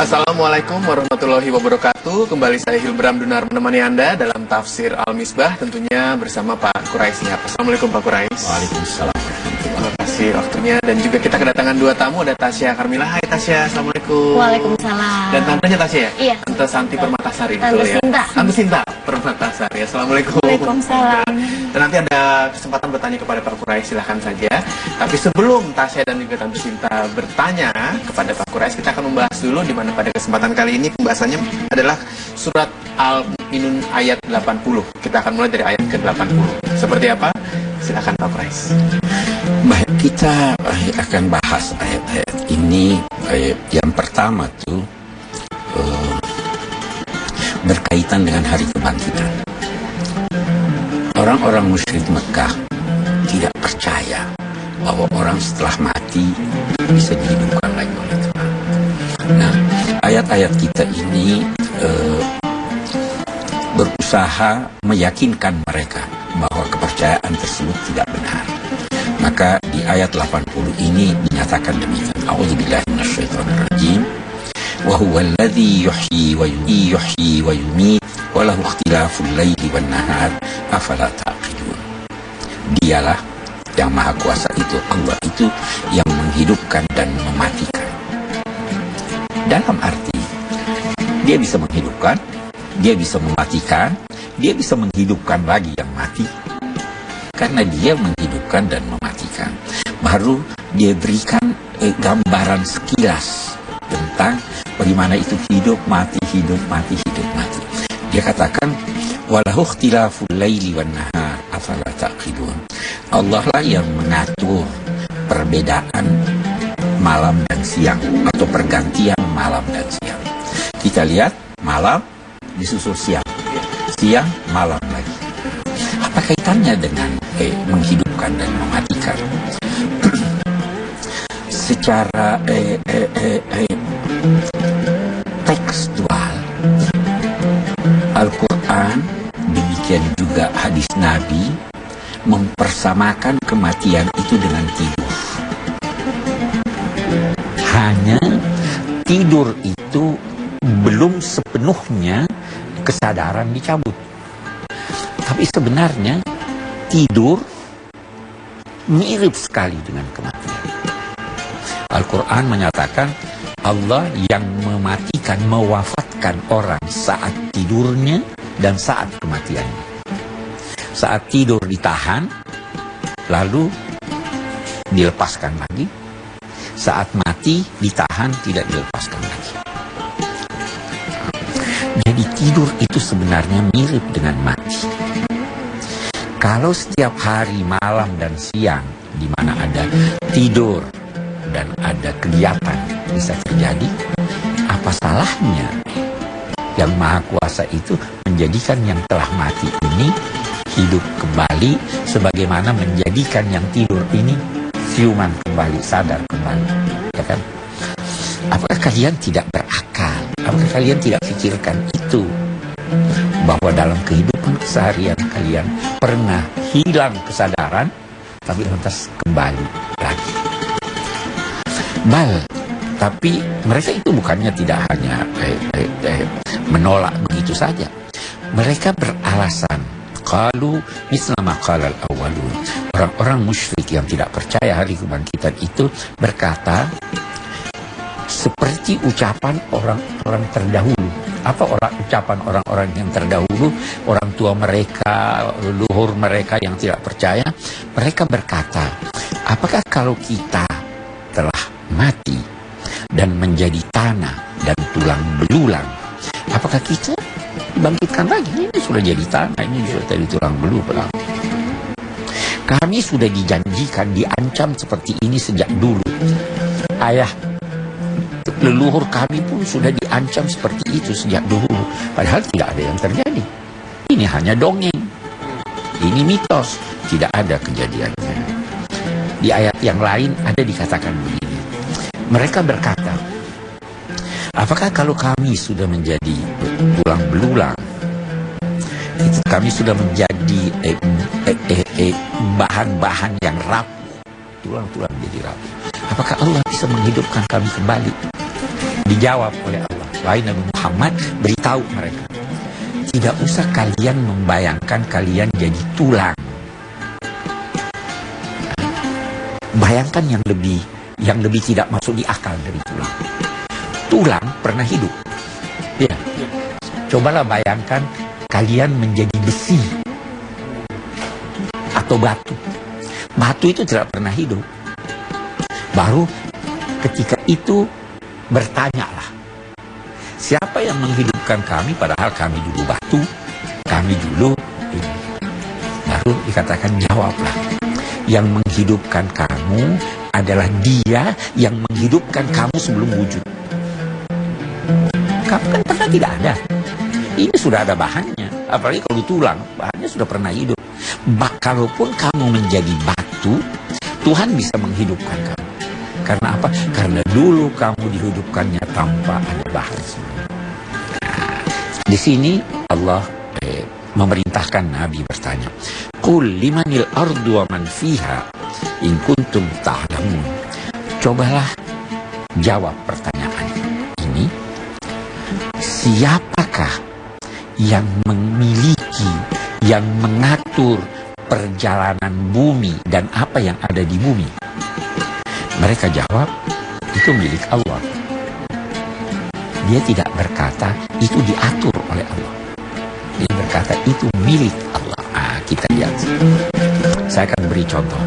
Assalamualaikum warahmatullahi wabarakatuh. Kembali saya Hilbram Dunar menemani Anda dalam tafsir Al-Misbah, tentunya bersama Pak Quraish Shihab. Assalamualaikum Pak Quraish. Waalaikumsalam. Terima kasih waktunya, dan juga kita kedatangan dua tamu. Ada Tasya Karmila. Hai Tasya, Assalamualaikum. Waalaikumsalam. Dan tantenya Tasya ya? Iya. Tante Santi Permatasari. Tante betul ya? Sinta. Tante Sinta Permatasari. Assalamualaikum. Waalaikumsalam. Dan nanti ada kesempatan bertanya kepada Pak Quraish, silahkan saja. Tapi sebelum Tasya dan juga Tante Sinta bertanya kepada Pak Quraish, kita akan membahas dulu, di mana pada kesempatan kali ini pembahasannya adalah surat Al-Mu'minun ayat 80. Kita akan mulai dari ayat ke-80. Seperti apa? Silakan Pak Quraish. Baik, kita akan bahas ayat-ayat ini. Yang pertama tuh berkaitan dengan hari kebangkitan. Orang-orang musyrik Mekah tidak percaya bahwa orang setelah mati bisa dihidupkan lagi oleh Tuhan. Nah, ayat-ayat kita ini berusaha meyakinkan mereka bahwa kepercayaan tersebut tidak benar. Maka di ayat 80 ini dinyatakan demikian. A'udzubillahi minasyaitonirrajim. Wa huwal ladzi yuhyi wa yumiit wa lahu ikhtilaful laili wan nahar afala taqilun. Dialah yang maha kuasa itu, Allah itu yang menghidupkan dan mematikan. Dalam arti dia bisa menghidupkan, dia bisa mematikan, dia bisa menghidupkan lagi yang mati. Karena dia menghidupkan dan mematikan, baru dia berikan gambaran sekilas tentang bagaimana itu hidup mati, hidup mati, hidup mati. Dia katakan walahu ikhtilaful laili wan nahar afala taqilun. Allah lah yang mengatur perbedaan malam dan siang, atau pergantian malam dan siang. Kita lihat malam disusul siang, siang malam lagi. Apa kaitannya dengan menghidupkan dan mematikan? Secara tekstual, Al-Quran, demikian juga hadis Nabi, mempersamakan kematian itu dengan tidur. Hanya tidur itu belum sepenuhnya kesadaran dicabut. Tapi sebenarnya tidur mirip sekali dengan kematian. Al-Quran menyatakan Allah yang mematikan, mewafatkan orang saat tidurnya dan saat kematiannya. Saat tidur ditahan, lalu dilepaskan lagi. Saat mati ditahan, tidak dilepaskan lagi. Jadi tidur itu sebenarnya mirip dengan mati. Kalau setiap hari, malam dan siang, di mana ada tidur dan ada kegiatan bisa terjadi, apa salahnya yang Maha Kuasa itu menjadikan yang telah mati ini hidup kembali, sebagaimana menjadikan yang tidur ini siuman kembali, sadar kembali, ya kan? Apakah kalian tidak berakal? Apakah kalian tidak pikirkan itu? Bahwa dalam kehidupan keseharian kalian pernah hilang kesadaran, tapi lantas kembali lagi. Tapi mereka itu bukannya tidak hanya menolak begitu saja. Mereka beralasan, qalu misla ma qala al-awwalun. Orang-orang musyrik yang tidak percaya hari kebangkitan itu berkata seperti ucapan orang-orang terdahulu. Apa ucapan orang-orang yang terdahulu? Orang tua mereka, leluhur mereka yang tidak percaya. Mereka berkata, apakah kalau kita telah mati dan menjadi tanah dan tulang belulang, apakah kita dibangkitkan lagi? Ini sudah jadi tanah, ini sudah jadi tulang belulang. Kami sudah dijanjikan, diancam seperti ini sejak dulu. Ayah leluhur kami pun sudah diancam seperti itu sejak dulu. Padahal tidak ada yang terjadi. Ini hanya dongeng. Ini mitos. Tidak ada kejadiannya. Di ayat yang lain ada dikatakan begini. Mereka berkata, apakah kalau kami sudah menjadi tulang belulang, kami sudah menjadi bahan-bahan yang rapuh, tulang-tulang jadi rapuh, apakah Allah bisa menghidupkan kami kembali? Dijawab oleh Allah, wahai Nabi Muhammad, beritahu mereka, tidak usah kalian membayangkan kalian jadi tulang. Bayangkan yang lebih tidak masuk di akal dari tulang. Tulang pernah hidup. Ya. Cobalah bayangkan kalian menjadi besi atau batu. Batu itu tidak pernah hidup. Baru ketika itu bertanyalah, siapa yang menghidupkan kami padahal kami dulu batu, kami dulu ini. Baru dikatakan jawablah, yang menghidupkan kamu adalah Dia yang menghidupkan kamu sebelum wujud. Kamu kan pernah tidak ada. Ini sudah ada bahannya. Apalagi kalau di tulang, bahannya sudah pernah hidup. Kalaupun kamu menjadi batu, Tuhan bisa menghidupkan kamu. Karena apa? Karena dulu kamu dihidupkannya tanpa ada bahan sebelumnya. Nah, di sini Allah memerintahkan Nabi bertanya, Qul limanil ardu wa man fiha in kuntum ta'lamun. Cobalah jawab pertanyaan ini. Siapakah yang memiliki, yang mengatur perjalanan bumi dan apa yang ada di bumi? Mereka jawab, itu milik Allah. Dia tidak berkata itu diatur oleh Allah. Dia berkata itu milik Allah. Kita lihat. Saya akan beri contoh.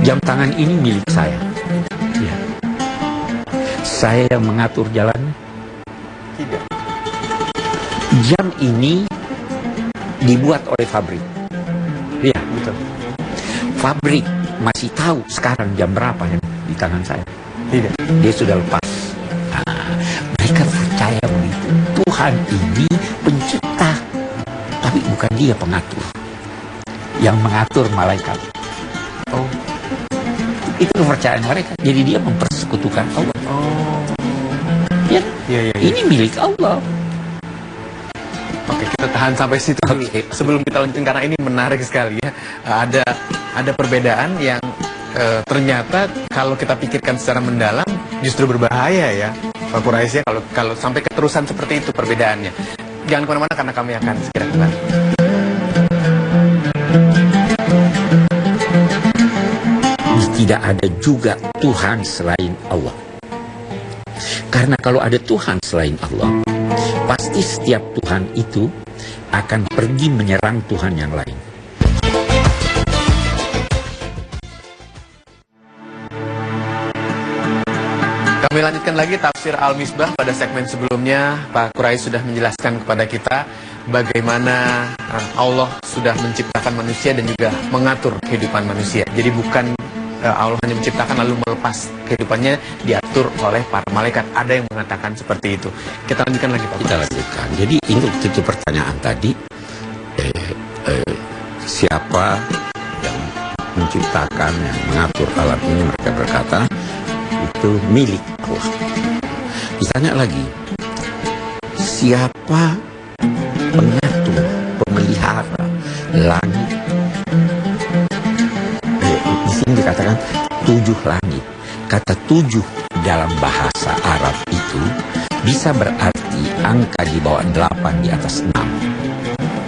Jam tangan ini milik saya. Ya. Saya yang mengatur jalannya? Tidak. Jam ini dibuat oleh pabrik. Iya, betul. Pabrik masih tahu sekarang jam berapa yang di tangan saya? Tidak. Dia sudah lepas. Mereka percaya begitu. Tuhan ini pencipta, tapi bukan Dia pengatur. Yang mengatur malaikat. Oh, itu kepercayaan mereka. Jadi dia mempersekutukan Allah. Oh, ya. Ini milik Allah. Oke, kita tahan sampai situ dulu. Sebelum kita lanjutkan, karena ini menarik sekali ya. Ada perbedaan yang ternyata kalau kita pikirkan secara mendalam justru berbahaya ya, Pak Quraisy, kalau sampai keterusan seperti itu perbedaannya. Jangan kemana-mana karena kami akan segera kembali. Tidak ada juga Tuhan selain Allah. Karena kalau ada Tuhan selain Allah, pasti setiap Tuhan itu akan pergi menyerang Tuhan yang lain. Kami lanjutkan lagi tafsir Al-Misbah. Pada segmen sebelumnya Pak Quraisy sudah menjelaskan kepada kita bagaimana Allah sudah menciptakan manusia dan juga mengatur kehidupan manusia. Jadi bukan Allah hanya menciptakan lalu melepas kehidupannya diatur oleh para malaikat. Ada yang mengatakan seperti itu. Kita lanjutkan lagi Pak. Kita lanjutkan. Jadi itu pertanyaan tadi, siapa yang menciptakan, yang mengatur alam ini? Mereka berkata itu milik Allah. Ditanya lagi, siapa pengatur, pemelihara langit? Di sini dikatakan 7 langit. Kata 7 dalam bahasa Arab itu bisa berarti angka di bawah 8 di atas 6.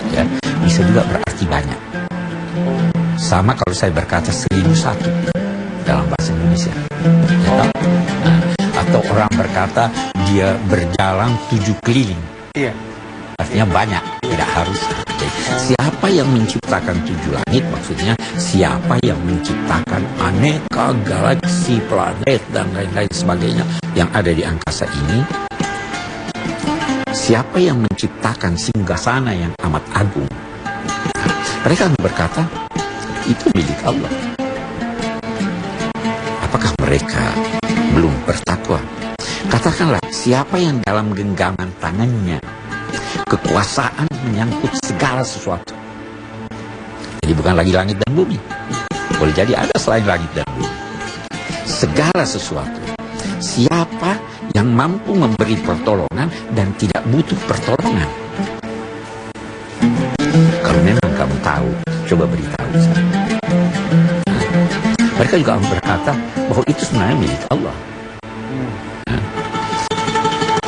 Ya, bisa juga berarti banyak. Sama kalau saya berkata 1001 dalam bahasa Indonesia. Ya, atau orang berkata dia berjalan 7 keliling. Iya. Artinya banyak, tidak harus. Siapa yang menciptakan 7 langit? Maksudnya siapa yang menciptakan aneka galaksi, planet dan lain-lain sebagainya yang ada di angkasa ini? Siapa yang menciptakan singgasana yang amat agung? Mereka berkata itu milik Allah. Apakah mereka belum bertakwa? Katakanlah, siapa yang dalam genggaman tangannya kekuasaan menyangkut segala sesuatu? Jadi bukan lagi langit dan bumi. Boleh jadi ada selain langit dan bumi. Segala sesuatu. Siapa yang mampu memberi pertolongan dan tidak butuh pertolongan? Kalau memang kamu tahu, coba beritahu saya. Mereka juga berkata bahwa itu sebenarnya milik Allah.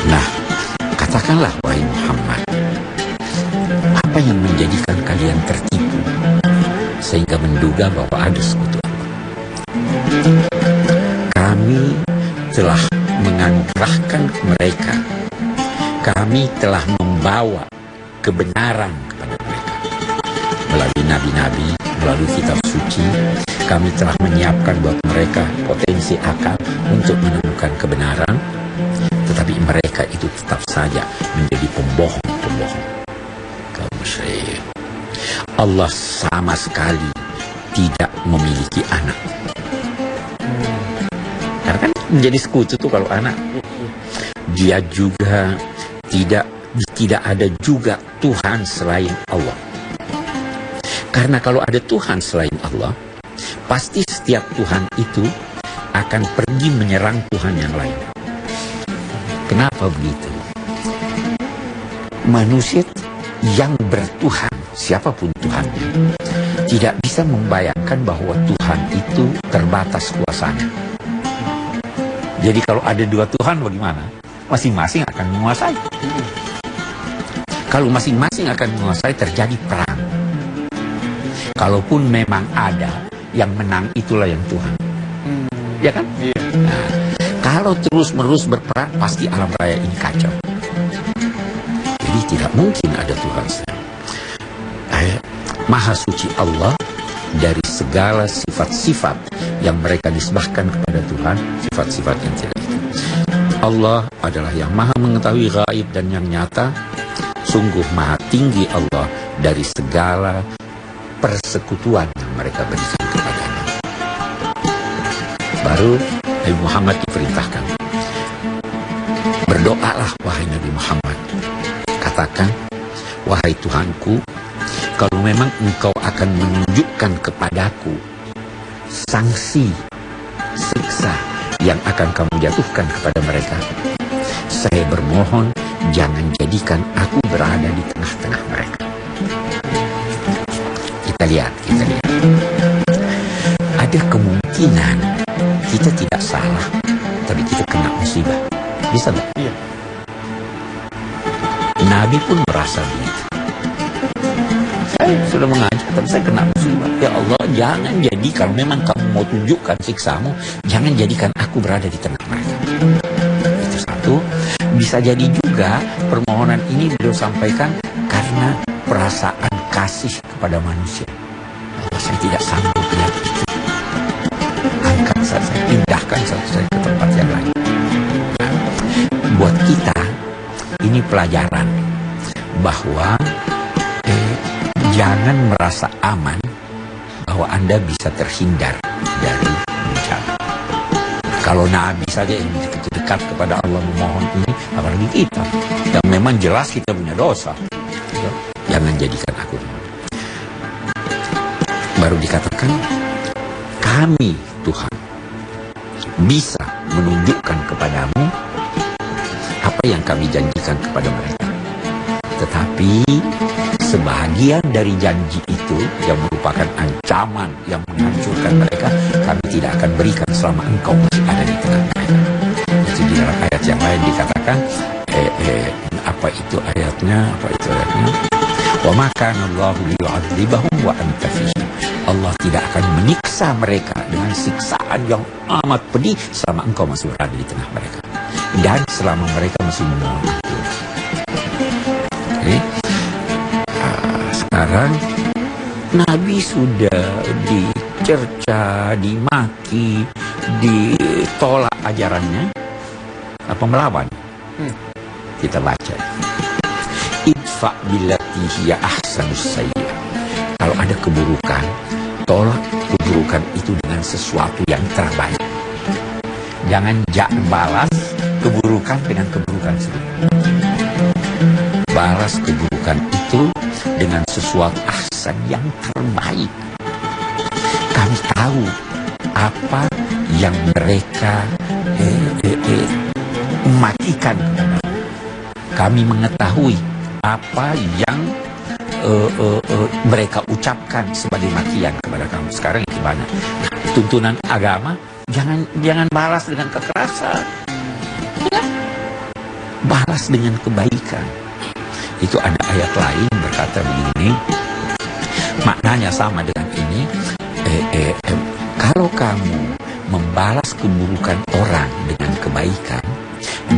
Nah, Katakanlah wahai Muhammad, apa yang menjadikan kalian tertipu sehingga menduga bahwa ada sekutu Allah? Kami telah menganugerahkan mereka, kami telah membawa kebenaran kepada mereka melalui nabi-nabi, melalui kitab suci. Kami telah menyiapkan buat mereka potensi akal untuk menemukan kebenaran, tetapi mereka itu tetap saja menjadi pembohong-pembohong, kaum musyrik. Allah sama sekali tidak memiliki anak. Karena kan menjadi sekutu tuh kalau anak. Dia juga tidak ada juga Tuhan selain Allah. Karena kalau ada Tuhan selain Allah, pasti setiap Tuhan itu akan pergi menyerang Tuhan yang lain. Kenapa begitu? Manusia yang bertuhan, siapapun Tuhannya, tidak bisa membayangkan bahwa Tuhan itu terbatas kuasanya. Jadi kalau ada dua Tuhan bagaimana? Masing-masing akan menguasai. Kalau masing-masing akan menguasai, terjadi perang. Kalaupun memang ada yang menang, itulah yang Tuhan. Ya kan? Iya. Nah, kalau terus-menerus berperang, pasti alam raya ini kacau. Jadi tidak mungkin ada Tuhan selain. Maha suci Allah dari segala sifat-sifat yang mereka nisbahkan kepada Tuhan, sifat-sifat yang tidak itu. Allah adalah yang maha mengetahui gaib dan yang nyata. Sungguh maha tinggi Allah dari segala persekutuan yang mereka berikan kepadanya. Baru Nabi Muhammad diperintahkan, berdoalah wahai Nabi Muhammad, katakan, wahai Tuhanku, kalau memang engkau akan menunjukkan kepadaku sanksi, siksa yang akan kamu jatuhkan kepada mereka, saya bermohon jangan jadikan aku berada di tengah-tengah mereka. Kita lihat. Ada kemungkinan kita tidak salah, tapi kita kena musibah. Bisa nggak? Iya. Nabi pun merasa begitu. Saya sudah mengajak, tapi saya kena musibah. Ya Allah, jangan jadi, kalau memang kamu mau tunjukkan siksamu, jangan jadikan aku berada di tengah mereka. Itu satu. Bisa jadi juga permohonan ini beliau sampaikan karena perasaan kasih kepada manusia. Allah, saya tidak sanggup lihat itu. Angkat saya, pindahkan saya ke tempat yang lain. Nah, buat kita ini pelajaran bahwa jangan merasa aman bahwa Anda bisa terhindar dari bencana. Kalau Nabi saja yang dekat kepada Allah memohon ini, apalagi kita yang memang jelas kita punya dosa. Jangan jadikan aku. Baru dikatakan, kami Tuhan bisa menunjukkan kepadamu apa yang kami janjikan kepada mereka. Tetapi sebahagian dari janji itu yang merupakan ancaman yang menghancurkan mereka, kami tidak akan berikan selama engkau masih ada di tengah mereka. Itu di dalam ayat yang lain dikatakan, apa itu ayatnya? Wa ma kana Allahu liyu'adzibahum wa anta fihim. Allah tidak akan menyiksa mereka dengan siksaan yang amat pedih selama engkau masih berada di tengah mereka dan selama mereka masih memohon ampun. Sekarang Nabi sudah dicerca, dimaki, ditolak ajarannya, apa melawan? Kita baca. Idfa billati hiya ahsanus sayyi'ah. Kalau ada keburukan, tolak keburukan itu dengan sesuatu yang terbaik. Jangan balas keburukan dengan keburukan sendiri. Balas keburukan itu dengan sesuatu ahsan yang terbaik. Kami tahu apa yang mereka matikan kepada. Kami mengetahui apa yang mereka ucapkan sebagai makian kepada kamu. Sekarang gimana? Nah, tuntunan agama, jangan balas dengan kekerasan. Ya? Balas balas dengan kebaikan. Itu ada ayat lain berkata begini, maknanya sama dengan ini. Kalau kamu membalas keburukan orang dengan kebaikan,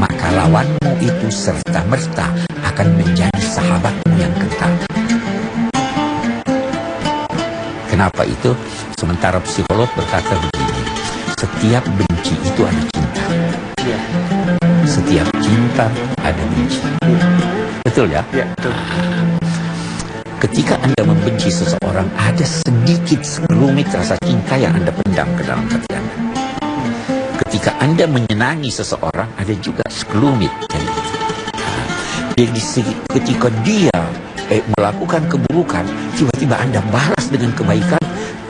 maka lawanmu itu serta-merta akan menjadi sahabatmu yang kental. Kenapa itu? Sementara psikolog berkata begini, setiap benci itu ada cinta. Setiap cinta ada benci. Betul ya? Ya, betul. Ketika Anda membenci seseorang, ada sedikit sekelumit rasa cinta yang Anda pendam ke dalam hati Anda. Ketika Anda menyenangi seseorang, ada juga sekelumit. Jadi ketika dia melakukan keburukan, tiba-tiba Anda balas dengan kebaikan,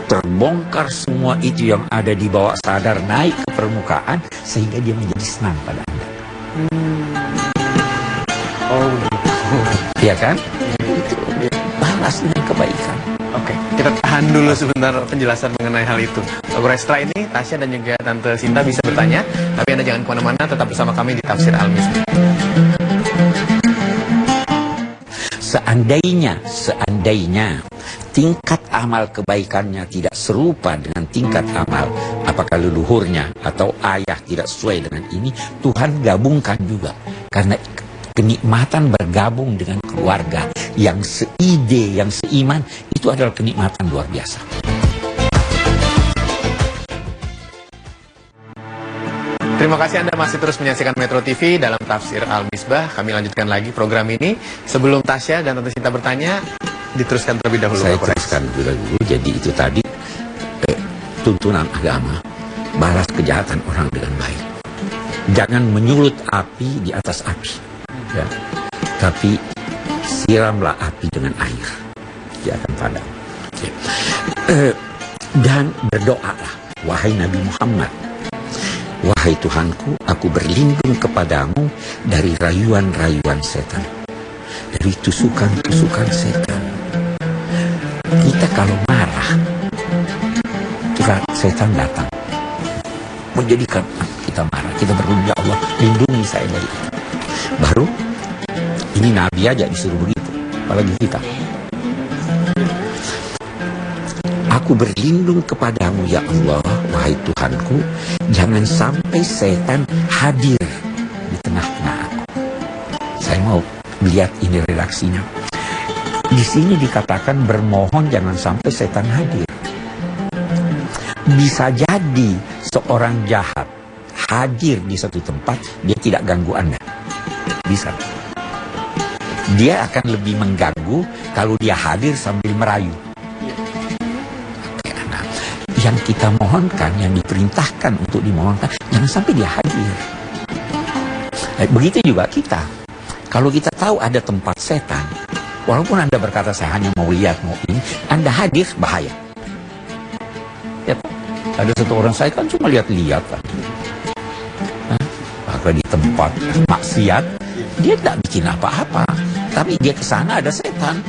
terbongkar semua itu yang ada di bawah sadar naik ke permukaan, sehingga dia menjadi senang pada Anda. Oh gitu. Iya kan? Itu balas dengan kebaikan. Oke, kita tahan dulu sebentar penjelasan mengenai hal itu. Setelah ini, Tasya dan juga Tante Sinta bisa bertanya, tapi Anda jangan kemana-mana, tetap bersama kami di Tafsir Al-Misbah. Seandainya tingkat amal kebaikannya tidak serupa dengan tingkat amal, apakah leluhurnya atau ayah tidak sesuai dengan ini, Tuhan gabungkan juga. Karena kenikmatan bergabung dengan keluarga yang seide, yang seiman, itu adalah kenikmatan luar biasa. Terima kasih Anda masih terus menyaksikan Metro TV dalam Tafsir Al-Misbah. Kami lanjutkan lagi program ini. Sebelum Tasya dan Tante Sinta bertanya, diteruskan terlebih dahulu. Saya teruskan dulu. Jadi itu tadi tuntunan agama, balas kejahatan orang dengan baik. Jangan menyulut api di atas api, ya. Tapi siramlah api dengan air, dia akan padam. Ya. Dan berdoalah, wahai Nabi Muhammad, wahai Tuhanku, aku berlindung kepadamu dari rayuan-rayuan setan, dari tusukan-tusukan setan. Kita kalau marah, setan datang menjadikan kita marah. Kita berdoa, ya Allah, lindungi saya dari itu. Baru ini Nabi aja disuruh begitu, apalagi kita. Aku berlindung kepadamu ya Allah, wahai Tuhanku, jangan sampai setan hadir di tengah-tengah aku. Saya mau lihat ini redaksinya. Di sini dikatakan bermohon jangan sampai setan hadir. Bisa jadi seorang jahat hadir di satu tempat, dia tidak ganggu Anda. Bisa. Dia akan lebih mengganggu kalau dia hadir sambil merayu. Yang kita mohonkan, yang diperintahkan untuk dimohonkan, jangan sampai dia hadir. Begitu juga kita. Kalau kita tahu ada tempat setan, walaupun Anda berkata saya hanya mau lihat, mau ini, Anda hadir, bahaya. Ya, ada satu orang, saya kan cuma lihat-lihat. Maka di tempat maksiat, dia tidak bikin apa-apa. Tapi dia ke sana ada setan.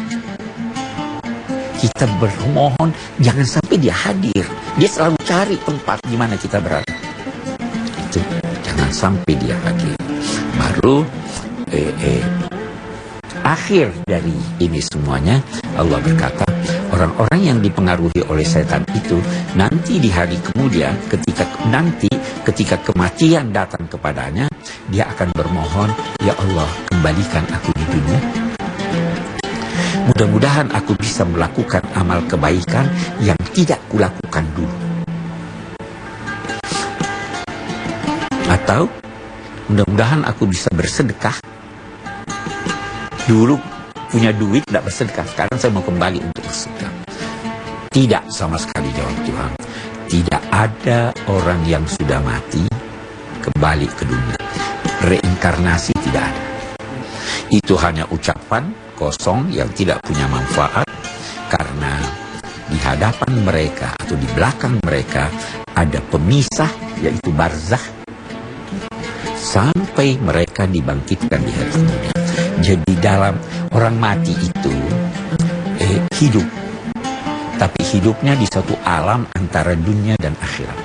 Kita bermohon jangan sampai dia hadir. Dia selalu cari tempat di mana kita berada. Itu jangan sampai dia hadir. Baru akhir dari ini semuanya, Allah berkata, orang-orang yang dipengaruhi oleh setan itu nanti di hari kemudian, ketika kematian datang kepadanya, dia akan bermohon, ya Allah, kembalikan aku di dunia. Mudah-mudahan aku bisa melakukan amal kebaikan yang tidak kulakukan dulu. Atau mudah-mudahan aku bisa bersedekah. Dulu punya duit tidak bersedekah, sekarang saya mau kembali untuk bersedekah. Tidak sama sekali, jawab Tuhan. Tidak ada orang yang sudah mati kembali ke dunia. Reinkarnasi tidak ada. Itu hanya ucapan kosong yang tidak punya manfaat, karena di hadapan mereka atau di belakang mereka ada pemisah, yaitu barzakh, sampai mereka dibangkitkan di hari kemudian. Jadi dalam orang mati itu hidup, tapi hidupnya di satu alam antara dunia dan akhirat.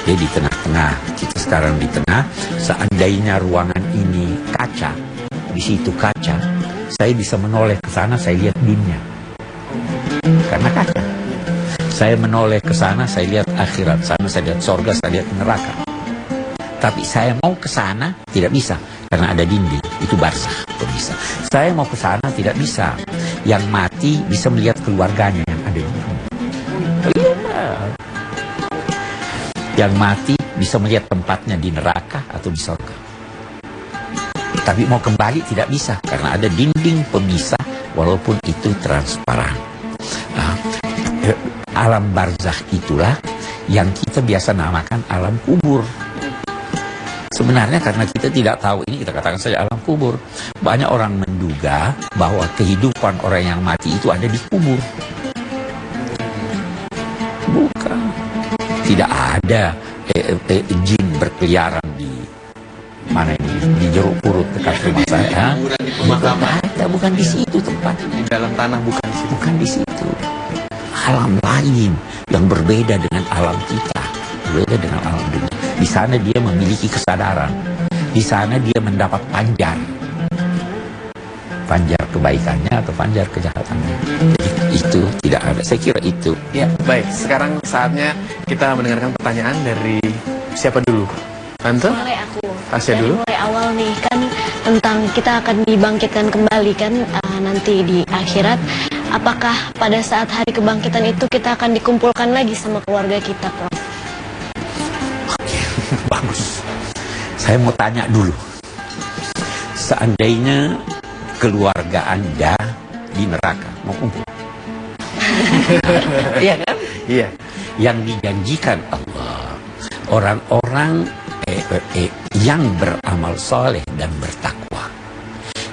Jadi di tengah-tengah, kita sekarang di tengah, seandainya ruangan ini kaca di situ kaca, saya bisa menoleh ke sana, saya lihat dunia. Karena kaca. Saya menoleh ke sana, saya lihat akhirat. Sana saya lihat sorga, saya lihat neraka. Tapi saya mau ke sana, tidak bisa. Karena ada dinding, itu barzakh, bisa. Saya mau ke sana, tidak bisa. Yang mati bisa melihat keluarganya yang ada di dunia. Yang mati bisa melihat tempatnya di neraka atau di sorga. Tapi mau kembali tidak bisa, karena ada dinding pemisah, walaupun itu transparan. Nah, alam barzakh itulah yang kita biasa namakan alam kubur. Sebenarnya karena kita tidak tahu ini, kita katakan saja alam kubur. Banyak orang menduga bahwa kehidupan orang yang mati itu ada di kubur. Bukan. Tidak ada jin berkeliaran di mana ini, di jeruk purut dekat rumah saya. Bukan ada, bukan di situ tempat. Di dalam tanah bukan di situ. Bukan di situ. Alam lain yang berbeda dengan alam kita, berbeda dengan alam dunia. Di sana dia memiliki kesadaran. Di sana dia mendapat panjar. Panjar kebaikannya atau panjar kejahatannya. Itu tidak ada. Saya kira itu. Ya, baik. Sekarang saatnya kita mendengarkan pertanyaan dari siapa dulu? Tante? Mulai aku. Tasya Dari dulu. mulai awal nih kan tentang kita akan dibangkitkan kembali kan nanti di akhirat. Apakah pada saat hari kebangkitan itu kita akan dikumpulkan lagi sama keluarga kita, Prof? Bagus. Saya mau tanya dulu. Seandainya keluarga Anda di neraka, mau kumpul? Iya kan? Iya. Yang dijanjikan Allah, orang-orang yang beramal soleh dan bertakwa,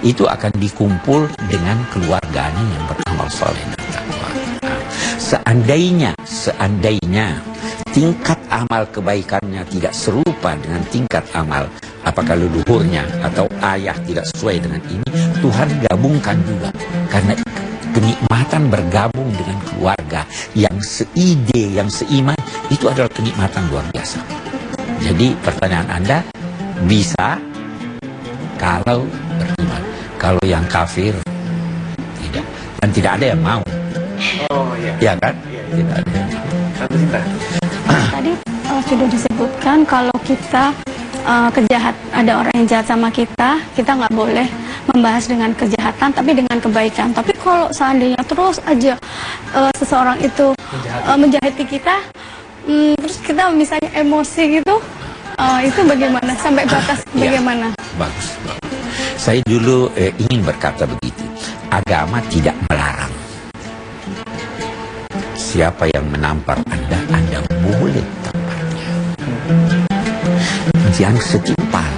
itu akan dikumpul dengan keluarganya yang beramal soleh dan takwa. Seandainya tingkat amal kebaikannya tidak serupa dengan tingkat amal apakah leluhurnya atau ayah tidak sesuai dengan ini, Tuhan gabungkan juga. Karena kenikmatan bergabung dengan keluarga yang seide, yang seiman, itu adalah kenikmatan luar biasa. Jadi pertanyaan Anda, bisa kalau beriman. Kalau yang kafir, tidak. Dan tidak ada yang mau. Oh iya. Ya kan? Iya. Tidak ada yang mau. Tante Sinta. Tadi sudah disebutkan kalau kita ada orang yang jahat sama kita nggak boleh membahas dengan kejahatan, tapi dengan kebaikan. Tapi kalau seandainya terus aja seseorang itu menjahati kita, terus kita misalnya emosi gitu, itu bagaimana? Sampai batas bagaimana? Bagus. Saya dulu ingin berkata begitu. Agama tidak melarang. Siapa yang menampar Anda, Anda boleh tamparnya. Jangan setimpal.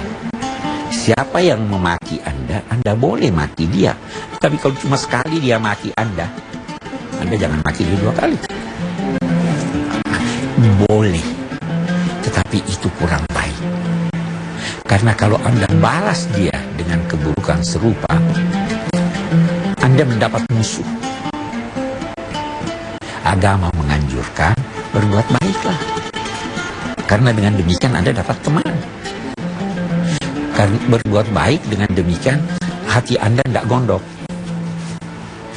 Siapa yang memaki Anda, Anda boleh maki dia. Tapi kalau cuma sekali dia maki Anda jangan maki dia 2 kali. Boleh. Tetapi itu kurang baik. Karena kalau Anda balas dia dengan keburukan serupa, Anda mendapat musuh. Agama menganjurkan berbuat baiklah. Karena dengan demikian Anda dapat teman. Karena berbuat baik dengan demikian hati Anda tidak gondok.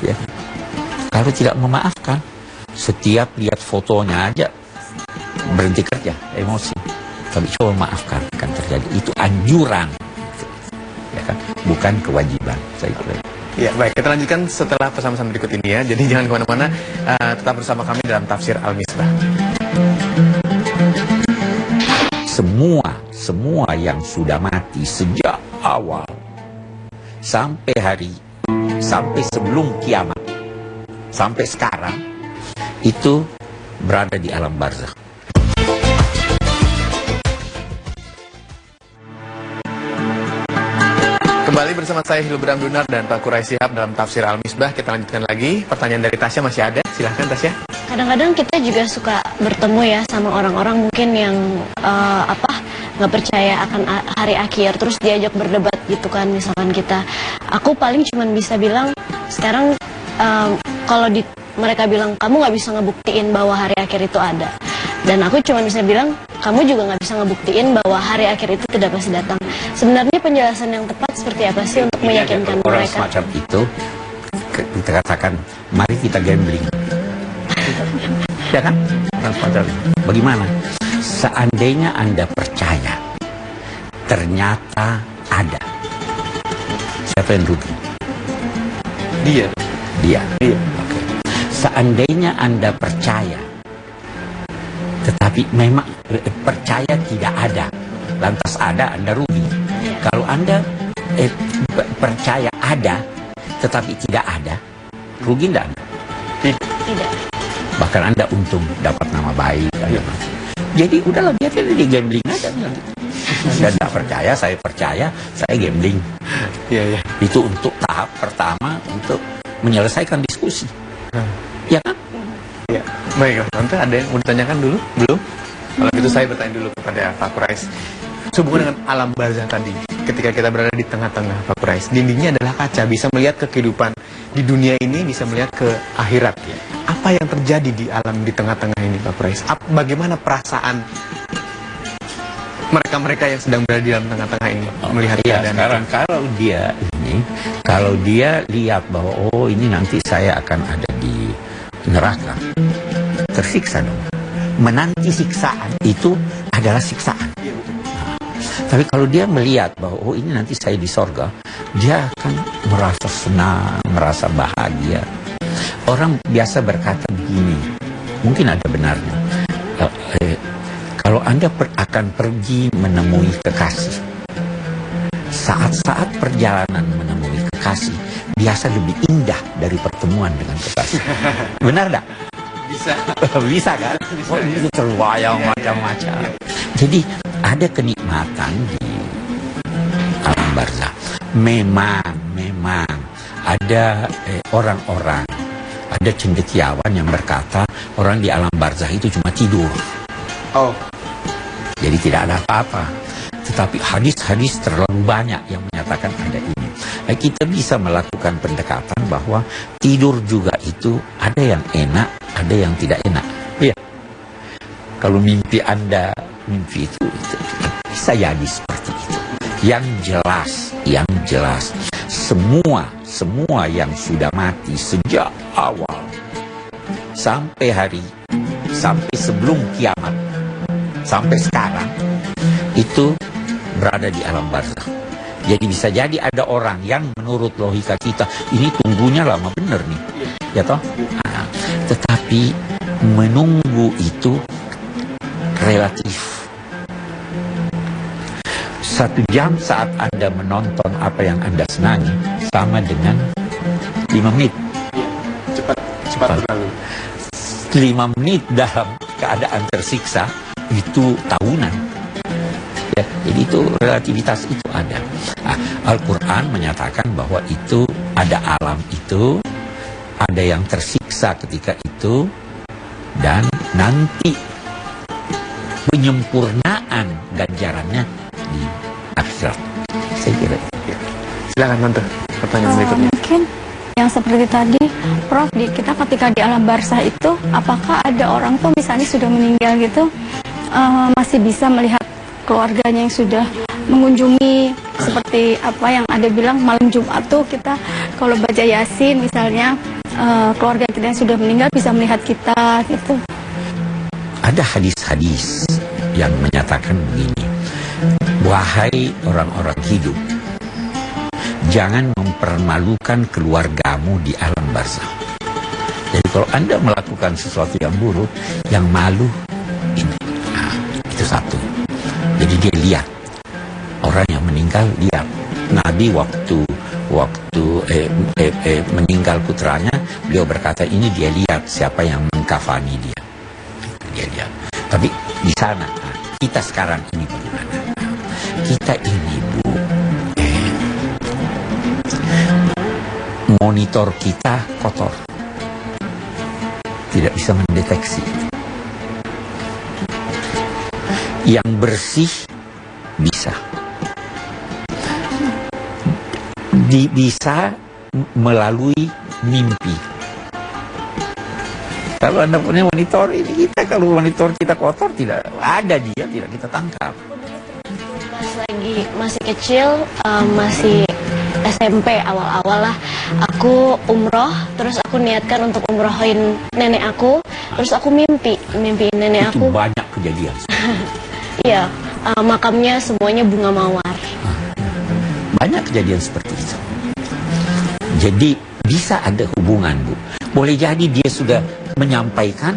Ya. Kalau tidak memaafkan, setiap lihat fotonya aja berhenti kerja, emosi. Tapi coba maafkan, akan terjadi. Itu anjuran, ya kan? Bukan kewajiban, saya kira. Ya, baik. Kita lanjutkan setelah pesan-pesan berikut ini ya. Jadi jangan kemana-mana, tetap bersama kami dalam Tafsir Al-Misbah. Semua yang sudah mati sejak awal sampai sebelum kiamat, sampai sekarang, itu berada di alam barzakh. Kembali bersama saya Hilbram Dunar dan Pak Kurai Shihab dalam Tafsir Al-Misbah. Kita lanjutkan lagi. Pertanyaan dari Tasya masih ada. Silahkan Tasya. Kadang-kadang kita juga suka bertemu ya sama orang-orang mungkin yang nggak percaya akan hari akhir, terus diajak berdebat gitu kan. Misalkan aku paling cuman bisa bilang sekarang kalau mereka bilang kamu nggak bisa ngebuktiin bahwa hari akhir itu ada, dan aku cuman bisa bilang kamu juga nggak bisa ngebuktiin bahwa hari akhir itu tidak pasti datang. Sebenarnya penjelasan yang tepat seperti apa sih untuk meyakinkan orang mereka? semacam itu, kita katakan, mari kita gambling. Ya kan? Orang semacam itu. Bagaimana? Seandainya Anda percaya, ternyata ada. Siapa yang rugi? Dia. Dia. Oke. Seandainya Anda percaya, tetapi memang percaya tidak ada, lantas ada, Anda rugi. Kalau Anda percaya ada, tetapi tidak ada, rugi enggak Anda? Tidak. Bahkan Anda untung, dapat nama baik. Jadi udahlah, biarkan di gambling aja. Anda tidak percaya, saya gambling. Iya. Itu untuk tahap pertama, untuk menyelesaikan diskusi. Ya kan? Ya, baiklah Tante, ada yang mau ditanyakan dulu? Belum? Kalau gitu saya bertanya dulu kepada Pak Quraisy. Sehubungan dengan alam barzah tadi, ketika kita berada di tengah-tengah Pak Quraisy, dindingnya adalah kaca, bisa melihat ke kehidupan di dunia ini, bisa melihat ke akhirat. Apa yang terjadi di alam di tengah-tengah ini Pak Quraisy? Bagaimana perasaan mereka-mereka yang sedang berada di dalam tengah-tengah ini melihat keadaan sekarang itu? Kalau dia lihat bahwa oh ini nanti saya akan ada di neraka, tersiksa dong. Menanti siksaan itu adalah siksaan. Tapi kalau dia melihat bahwa oh ini nanti saya di sorga, dia akan merasa senang, merasa bahagia. Orang biasa berkata begini, mungkin ada benarnya. Kalau Anda akan pergi menemui kekasih, saat-saat perjalanan menemui kekasih biasa lebih indah dari pertemuan dengan kekasih. Benar tak? Bisa. Bisa kan? Oh, itu terbayang macam-macam. Jadi ada kenikmatan di alam barzah. Memang ada orang-orang, ada cendekiawan yang berkata orang di alam barzah itu cuma tidur. Oh. Jadi tidak ada apa-apa. Tetapi hadis-hadis terlalu banyak yang menyatakan ada ini. Kita bisa melakukan pendekatan bahwa tidur juga itu ada yang enak, ada yang tidak enak. Iya. Kalau mimpi Anda, mimpi itu bisa jadi seperti itu. Yang jelas, semua yang sudah mati sejak awal sampai sebelum kiamat, sampai sekarang, itu berada di alam barzah. Jadi bisa jadi ada orang yang menurut logika kita, ini tunggunya lama bener nih. Ya toh? Nah, tetapi menunggu itu relatif. 1 jam saat Anda menonton apa yang Anda senangi sama dengan 5 menit. Cepat berlalu. 5 menit dalam keadaan tersiksa itu tahunan. Ya, jadi itu relativitas itu ada. Nah, Al-Quran menyatakan bahwa itu ada alam itu, ada yang tersiksa ketika itu, dan nanti penyempurnaan ganjarannya di akhirat. Saya kira. Silakan Tante, pertanyaan berikutnya. Mungkin yang seperti tadi, Prof, kita ketika di alam barzah itu, apakah ada orang tuh misalnya sudah meninggal gitu, masih bisa melihat keluarganya yang sudah mengunjungi, seperti apa yang ada bilang malam Jumat tuh kita kalau baca Yasin misalnya, keluarga kita yang sudah meninggal bisa melihat kita gitu. Ada hadis-hadis yang menyatakan begini, wahai orang-orang hidup, jangan mempermalukan keluargamu di alam barzah. Jadi kalau Anda melakukan sesuatu yang buruk, yang malu ini. Nah, itu satu. Jadi dia lihat, orang yang meninggal lihat. Nabi waktu meninggal putranya, beliau berkata ini dia lihat siapa yang mengkafani dia. Dia lihat. Tapi di sana, kita sekarang ini bagaimana? Kita ini monitor kita kotor, tidak bisa mendeteksi. Yang bersih bisa, bisa melalui mimpi. Kalau Anda punya monitor ini, kita kalau monitor kita kotor, tidak ada dia, tidak kita tangkap. Pas lagi masih kecil, masih SMP awal-awal lah, aku umroh, terus aku niatkan untuk umrohin nenek aku, terus aku mimpiin nenek Itu aku. banyak kejadian. Iya, makamnya semuanya bunga mawar. Banyak kejadian seperti itu. Jadi bisa ada hubungan, Bu. Boleh jadi dia sudah menyampaikan,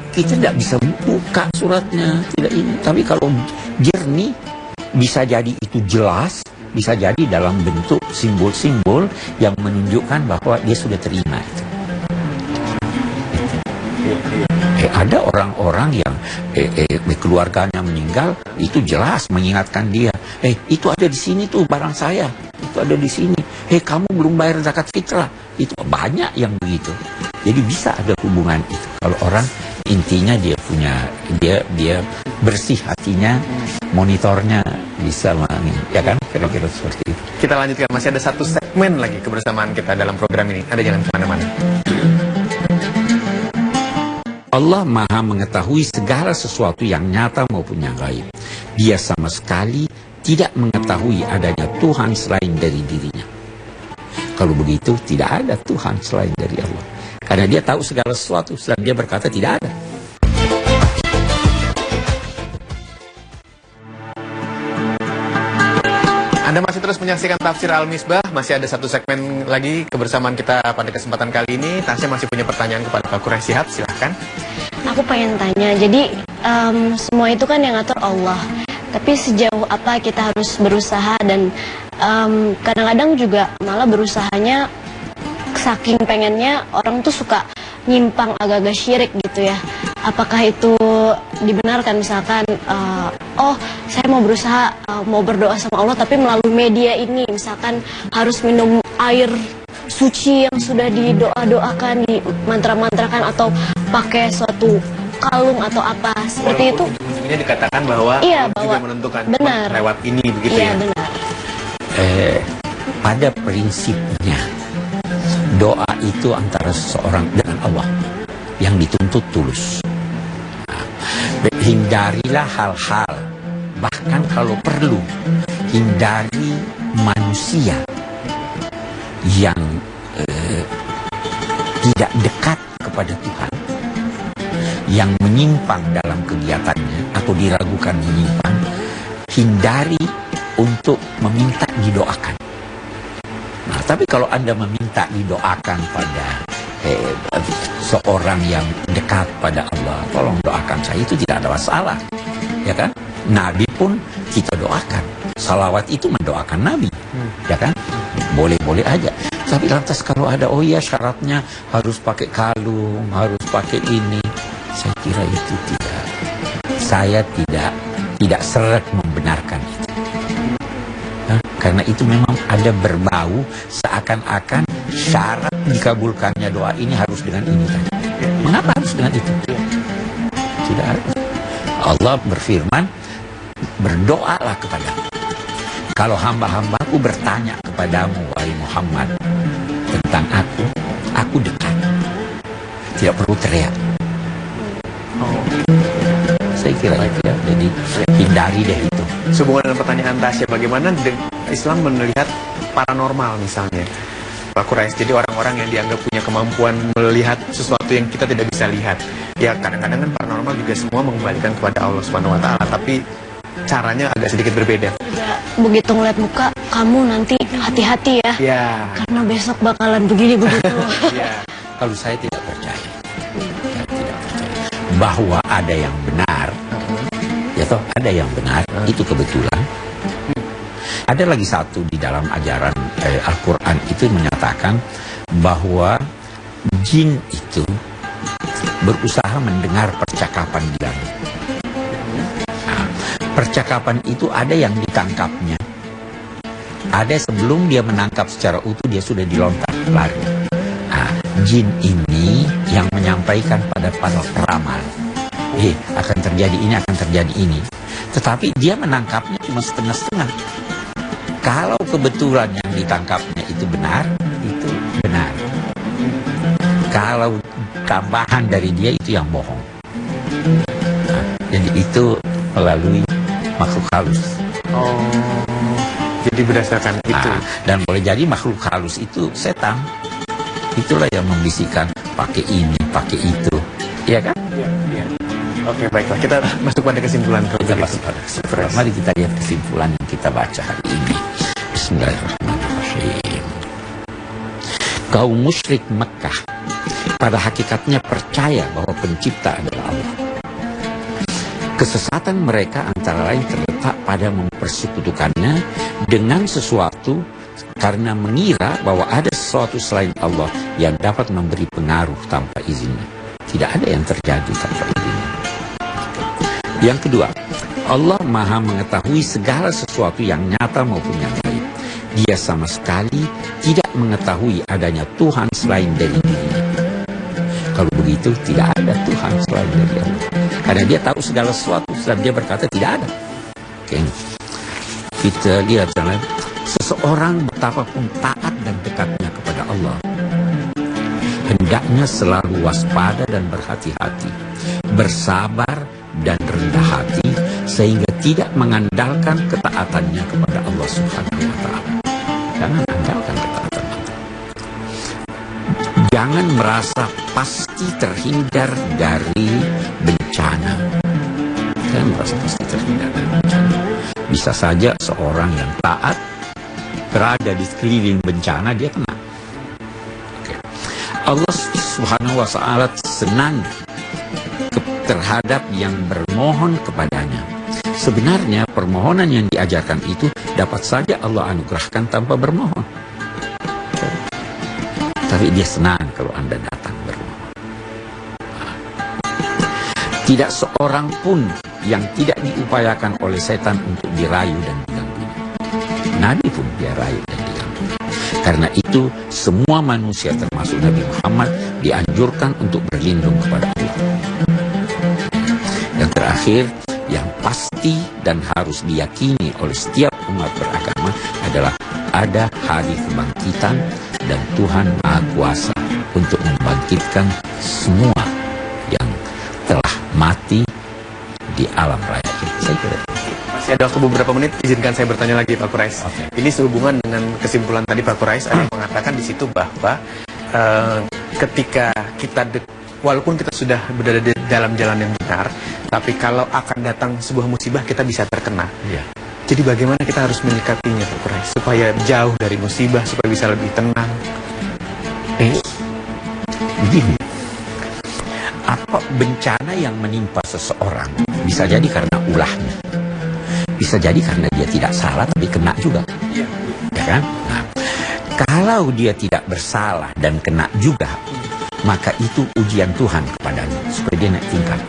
kita tidak bisa buka suratnya, tidak ini. Tapi kalau jernih, bisa jadi itu jelas, bisa jadi dalam bentuk simbol-simbol yang menunjukkan bahwa dia sudah terima itu. Ada orang-orang yang keluarganya meninggal, itu jelas mengingatkan dia, itu ada di sini tuh barang saya, itu ada di sini, kamu belum bayar zakat fitrah, itu banyak yang begitu. Jadi bisa ada hubungan itu. Kalau orang intinya dia punya, dia bersih hatinya, monitornya bisa ya kan, kira-kira seperti itu. Kita lanjutkan, masih ada satu segmen lagi kebersamaan kita dalam program ini. Anda jangan kemana-mana. Allah Maha mengetahui segala sesuatu yang nyata maupun yang gaib. Dia sama sekali tidak mengetahui adanya Tuhan selain dari dirinya. Kalau begitu, tidak ada Tuhan selain dari Allah. Karena dia tahu segala sesuatu, sedang dia berkata tidak ada. Anda masih terus menyaksikan Tafsir Al-Misbah. Masih ada satu segmen lagi kebersamaan kita pada kesempatan kali ini. Tasya masih punya pertanyaan kepada Pak Quraisy Shihab, silahkan. Aku pengen tanya, jadi semua itu kan yang ngatur Allah. Tapi sejauh apa kita harus berusaha, dan kadang-kadang juga malah berusahanya saking pengennya, orang tuh suka nyimpang agak-agak syirik gitu ya. Apakah itu dibenarkan, misalkan saya mau berusaha mau berdoa sama Allah tapi melalui media ini, misalkan harus minum air suci yang sudah didoa-doakan, dimantra-mantrakan, atau pakai suatu kalung atau apa seperti itu. Ujung-ujungnya dikatakan bahwa Iya, Allah juga menentukan benar. lewat ini begitu Iya, ya. benar. Pada prinsipnya, doa itu antara seseorang dengan Allah yang dituntut tulus. Hindarilah hal-hal, bahkan kalau perlu, hindari manusia yang tidak dekat kepada Tuhan, yang menyimpang dalam kegiatannya atau diragukan menyimpang. Hindari untuk meminta didoakan. Nah, tapi kalau Anda meminta didoakan pada seorang yang dekat pada Allah, tolong doakan saya, itu tidak ada masalah, ya kan? Nabi pun kita doakan, salawat itu mendoakan Nabi, ya kan? Boleh-boleh aja. Tapi lantas kalau ada, syaratnya harus pakai kalung, harus pakai ini, saya kira itu tidak. Saya tidak seret membenarkan itu. Karena itu memang ada berbau seakan-akan syarat dikabulkannya doa ini harus dengan ini tadi. Mengapa harus dengan itu? Tidak ada. Allah berfirman, berdoalah kepadamu. Kalau hamba-hambaku bertanya kepadamu, wahai Muhammad, tentang aku dekat. Tidak perlu teriak. Saya kira itu ya. Jadi hindari deh itu. Sehubungan dengan pertanyaan Tasya, bagaimana Islam melihat paranormal misalnya, Pak Quraisy? Jadi orang-orang yang dianggap punya kemampuan melihat sesuatu yang kita tidak bisa lihat. Ya kadang-kadang kan paranormal juga semua mengembalikan kepada Allah Subhanahu Wa Taala, tapi caranya agak sedikit berbeda. Juga begitu ngeliat muka kamu, nanti hati-hati ya. Ya. Karena besok bakalan begini begitu. Ya. Kalau saya tidak percaya, saya tidak percaya bahwa ada yang benar, ya toh ada yang benar, itu kebetulan. Ada lagi satu di dalam ajaran Al-Quran itu menyatakan bahwa jin itu berusaha mendengar percakapan di langit. Nah, percakapan itu ada yang ditangkapnya, ada sebelum dia menangkap secara utuh dia sudah dilontar lari. Nah, jin ini yang menyampaikan pada para peramal, akan terjadi ini, akan terjadi ini. Tetapi dia menangkapnya cuma setengah-setengah. Kalau kebetulan yang ditangkapnya itu benar, itu benar. Kalau tambahan dari dia itu yang bohong. Nah, jadi itu melalui makhluk halus. Oh, jadi berdasarkan itu. Nah, dan boleh jadi makhluk halus itu setan. Itulah yang membisikkan pakai ini, pakai itu. Iya kan? Iya. Oke, baiklah. Kita masuk pada kesimpulan. Kita masuk pada kesimpulan. Mari kita lihat kesimpulan yang kita baca hari ini. Bismillahirrahmanirrahim. Kaum musyrik Mekah pada hakikatnya percaya bahwa pencipta adalah Allah. Kesesatan mereka antara lain terletak pada mempersekutukannya dengan sesuatu karena mengira bahwa ada sesuatu selain Allah yang dapat memberi pengaruh tanpa izinnya. Tidak ada yang terjadi tanpa izinnya. Yang kedua, Allah Maha mengetahui segala sesuatu yang nyata maupun yang gaib. Dia sama sekali tidak mengetahui adanya Tuhan selain dari dirinya. Kalau begitu, tidak ada Tuhan selain dari Allah. Karena dia tahu segala sesuatu, dan dia berkata tidak ada. Oke. Kita lihat, seseorang betapapun taat dan dekatnya kepada Allah, hendaknya selalu waspada dan berhati-hati, bersabar dan rendah hati, sehingga tidak mengandalkan ketaatannya kepada Allah Subhanahu wa Ta'ala. Jangan andalkan ketaatan Allah. Jangan merasa pasti terhindar dari bencana. Jangan merasa pasti terhindar dari bencana. Bisa saja seorang yang taat berada di sekeliling bencana, dia kena. Oke. Allah Subhanahu wa Ta'ala senang terhadap yang bermohon kepadanya. Sebenarnya permohonan yang diajarkan itu dapat saja Allah anugerahkan tanpa bermohon. Tapi dia senang kalau Anda datang bermohon. Tidak seorang pun yang tidak diupayakan oleh setan untuk dirayu dan diganggu. Nabi pun dia rayu dan diganggu. Karena itu semua manusia termasuk Nabi Muhammad dianjurkan untuk berlindung kepada Allah. Yang terakhir, yang pasti dan harus diyakini oleh setiap umat beragama adalah ada hari kebangkitan dan Tuhan Maha Kuasa untuk membangkitkan semua yang telah mati di alam raya ini. Saya kira. Masih ada waktu beberapa menit, izinkan saya bertanya lagi Pak Quraisy. Okay. Ini sehubungan dengan kesimpulan tadi Pak Quraisy, ada yang mengatakan di situ bahwa ketika kita walaupun kita sudah berada di dalam jalan yang benar, tapi kalau akan datang sebuah musibah kita bisa terkena. Ya. Jadi bagaimana kita harus menyikapinya Pak Quraisy supaya jauh dari musibah, supaya bisa lebih tenang? Begini, apa bencana yang menimpa seseorang bisa jadi karena ulahnya, bisa jadi karena dia tidak salah tapi kena juga, ya kan? Nah, kalau dia tidak bersalah dan kena juga, maka itu ujian Tuhan kepadanya supaya dia naik tingkat.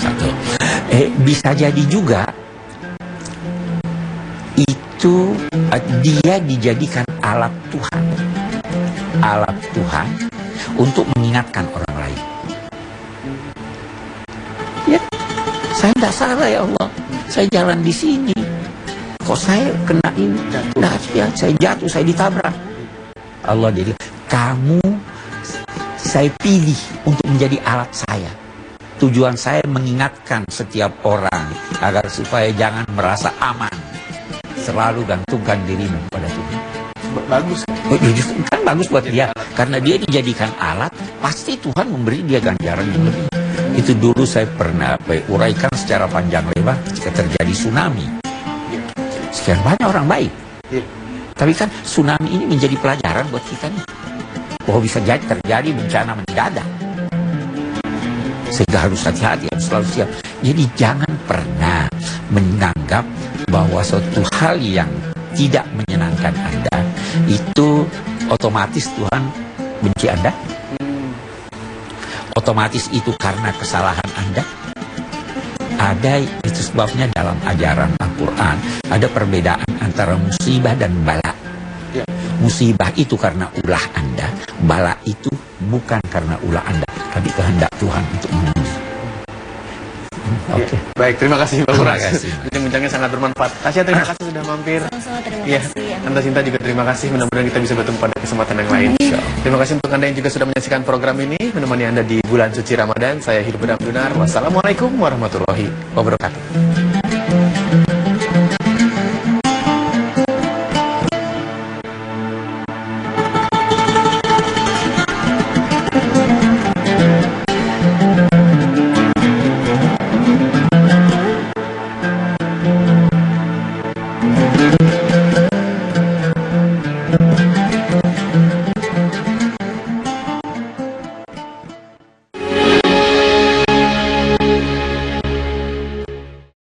Satu. Bisa jadi juga itu dia dijadikan alat Tuhan untuk mengingatkan orang lain. Ya, saya tidak salah ya Allah, saya jalan di sini, kok saya kena ini, nah, ya, saya jatuh, saya ditabrak. Allah jadi, kamu saya pilih untuk menjadi alat saya. Tujuan saya mengingatkan setiap orang agar supaya jangan merasa aman. Selalu gantungkan dirimu pada Tuhan. Bagus. Kan bagus buat dia. Karena dia dijadikan alat, pasti Tuhan memberi dia ganjaran yang lebih. Itu dulu saya pernah uraikan secara panjang lebar ketika terjadi tsunami. Sekian banyak orang baik. Tapi kan tsunami ini menjadi pelajaran buat kita nih. Bahwa bisa jadi terjadi bencana mendadak. Sehingga harus hati-hati, harus selalu siap. Jadi jangan pernah menganggap bahwa suatu hal yang tidak menyenangkan Anda itu otomatis Tuhan benci Anda. Otomatis itu karena kesalahan Anda. Ada, itu sebabnya dalam ajaran Al-Quran ada perbedaan antara musibah dan bala. Musibah itu karena ulah Anda, bala itu bukan karena ulah Anda, tapi kehendak Tuhan untuk menguji. Baik, terima kasih Pak Quraisy. Terima kasih. Bincang-bincangnya sangat bermanfaat. Tasya, terima kasih sudah mampir. Sama-sama, terima Iya. kasih. Anda Cinta juga terima kasih. Mudah-mudahan kita bisa bertemu pada kesempatan yang lain. Terima kasih untuk Anda yang juga sudah menyaksikan program ini, menemani Anda di bulan suci Ramadan. Saya Hilbert Abdunar. Wassalamualaikum warahmatullahi wabarakatuh.